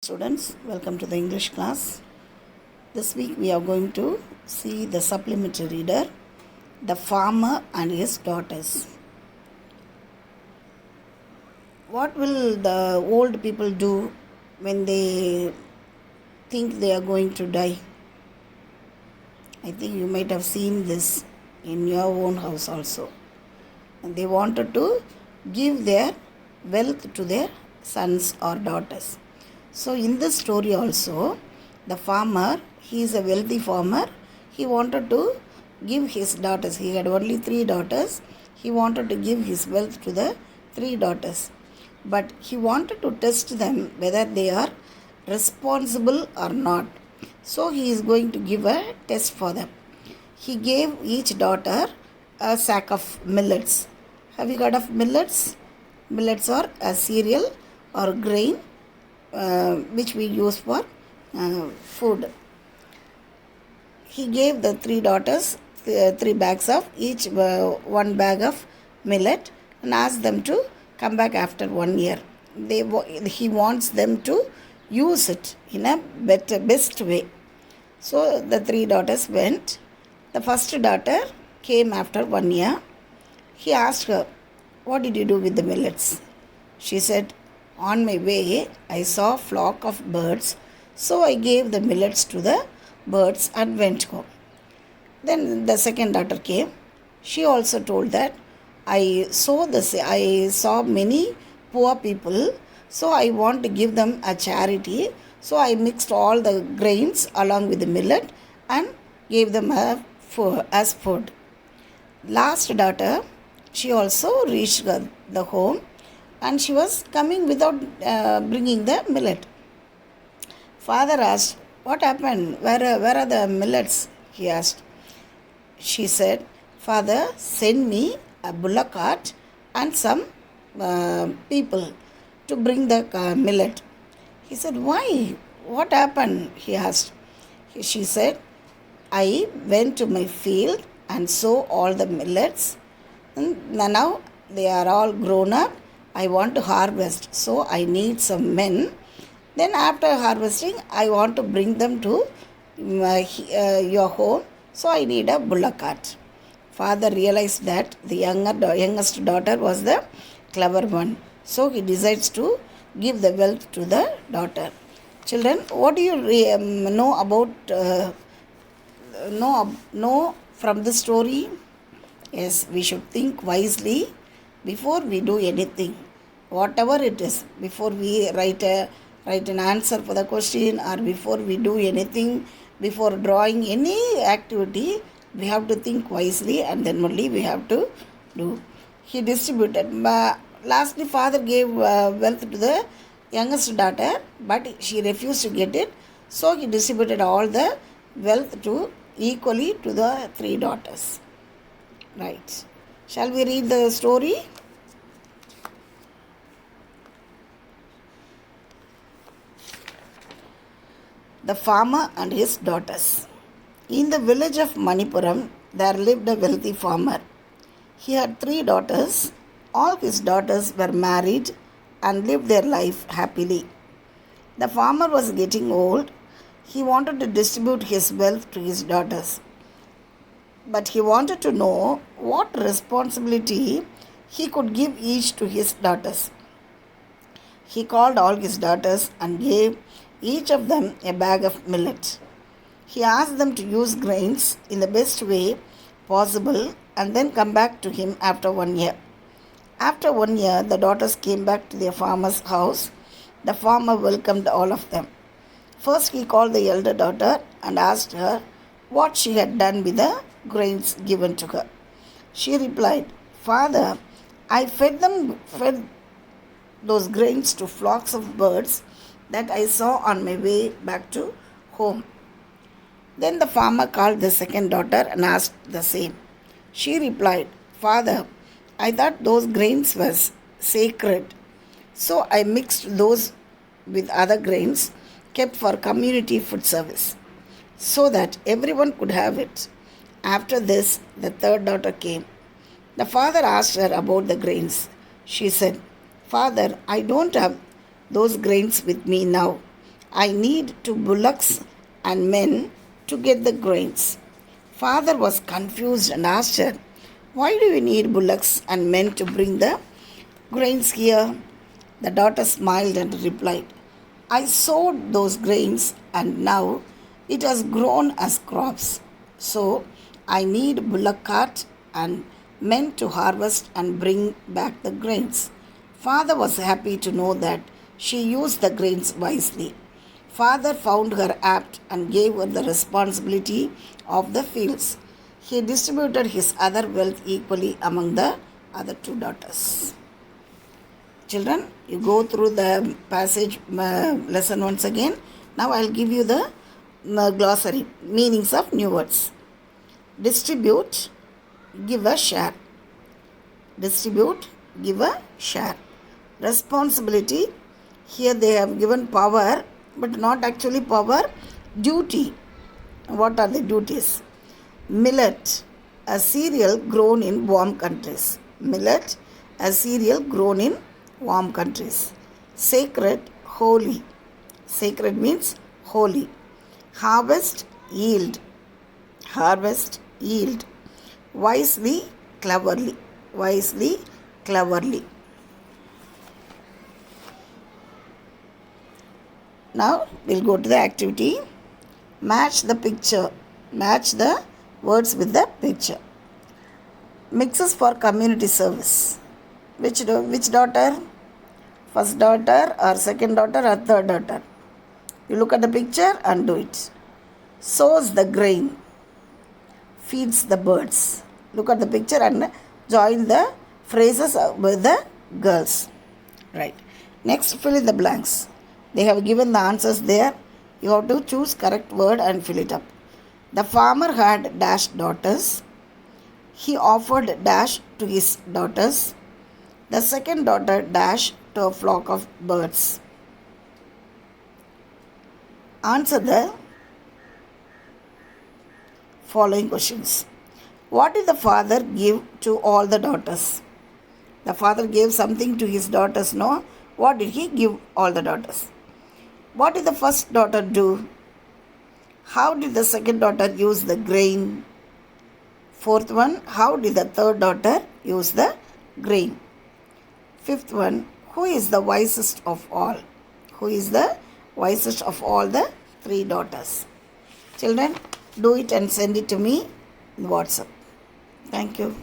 Students, welcome to the English class. This week we are going to see the supplementary reader, The Farmer and His Daughters. What will the old people do when they think they are going to die? I think you might have seen this in your own house also. And they wanted to give their wealth to their sons or daughters. So in this story also, the farmer, he is a wealthy farmer. He wanted to give his daughters. He had only 3 daughters. He wanted to give his wealth to the 3 daughters. But he wanted to test them whether they are responsible or not. So he is going to give a test for them. He gave each daughter a sack of millets. Have you heard of millets? Millets are a cereal or grain which we use for food. He gave the 3 daughters 3 bags of each, 1 bag of millet, and asked them to come back after 1 year. He wants them to use it in a best way. So the 3 daughters went. The first daughter came after 1 year. He asked her, "What did you do with the millets?" She said, "On my way, I saw a flock of birds, so I gave the millets to the birds and went home." Then the second daughter came. She also told that, I saw many poor people, so I want to give them a charity. So I mixed all the grains along with the millet and gave them as food. Last daughter, she also reached the home, and she was coming without bringing the millet. Father asked, "What happened? Where are the millets?" he asked. She said, "Father, send me a bullock cart and some people to bring the millet." He said, "Why? What happened?" he asked. She said, "I went to my field and saw all the millets. And now they are all grown up. I want to harvest, so I need some men. Then after harvesting, I want to bring them to your home, so I need a bullock cart." Father realized that the youngest daughter was the clever one, so he decides to give the wealth to the daughter. Children, what do you know about know from the story? Yes, we should think wisely before we do anything, whatever it is. Before we write an answer for the question, or before we do anything, before drawing any activity, we have to think wisely, and then only we have to do. He distributed. Lastly, father gave wealth to the youngest daughter, but she refused to get it, so he distributed all the wealth equally to the 3 daughters. Right. Shall we read the story? The Farmer and His Daughters. In the village of Manipuram, there lived a wealthy farmer. He had 3 daughters. All his daughters were married and lived their life happily. The farmer was getting old. He wanted to distribute his wealth to his daughters, but he wanted to know what responsibility he could give each to his daughters. He called all his daughters and gave each of them a bag of millet. He asked them to use grains in the best way possible and then come back to him after 1 year. After 1 year, the daughters came back to their farmer's house. The farmer welcomed all of them. First, he called the elder daughter and asked her what she had done with the grains given to her. She replied, "Father, I fed those grains to flocks of birds that I saw on my way back to home." Then the farmer called the second daughter and asked the same. She replied, "Father, I thought those grains were sacred, so I mixed those with other grains kept for community food service, so that everyone could have it." After this, the third daughter came. The father asked her about the grains. She said, "Father, I don't have those grains with me now. I need 2 bullocks and men to get the grains. Father was confused and asked her, why do you need bullocks and men to bring the grains here? The daughter smiled and replied, I sowed those grains and now it has grown as crops. So I need bullock cart and men to harvest and bring back the grains. Father was happy to know that she used the grains wisely. Father found her apt and gave her the responsibility of the fields. He distributed his other wealth equally among the other 2 daughters. Children, you go through the passage lesson once again. Now I will give you the glossary, meanings of new words. Distribute, give a share. Distribute, give a share. Responsibility, here they have given power, but not actually power, duty. What are the duties? Millet, a cereal grown in warm countries. Millet, a cereal grown in warm countries. Sacred, holy. Sacred means holy. Harvest, yield. Harvest, yield. Wisely, cleverly. Wisely, cleverly. Now we'll go to the activity. Match the picture. Match the words with the picture. Mixes for community service. Which daughter? First daughter or second daughter or third daughter? You look at the picture and do it. Sows the grain. Feeds the birds. Look at the picture and join the phrases with the girls. Right. Next, fill in the blanks. They have given the answers there. You have to choose correct word and fill it up. The farmer had dash daughters. He offered dash to his daughters. The second daughter dash to a flock of birds. Answer the following questions. What did the father give to all the daughters? The father gave something to his daughters, no? What did he give all the daughters? What did the first daughter do? How did the second daughter use the grain? Fourth one, how did the third daughter use the grain? Fifth one, who is the wisest of all? Who is the wisest of all the 3 daughters? Children, do it and send it to me in WhatsApp. Thank you.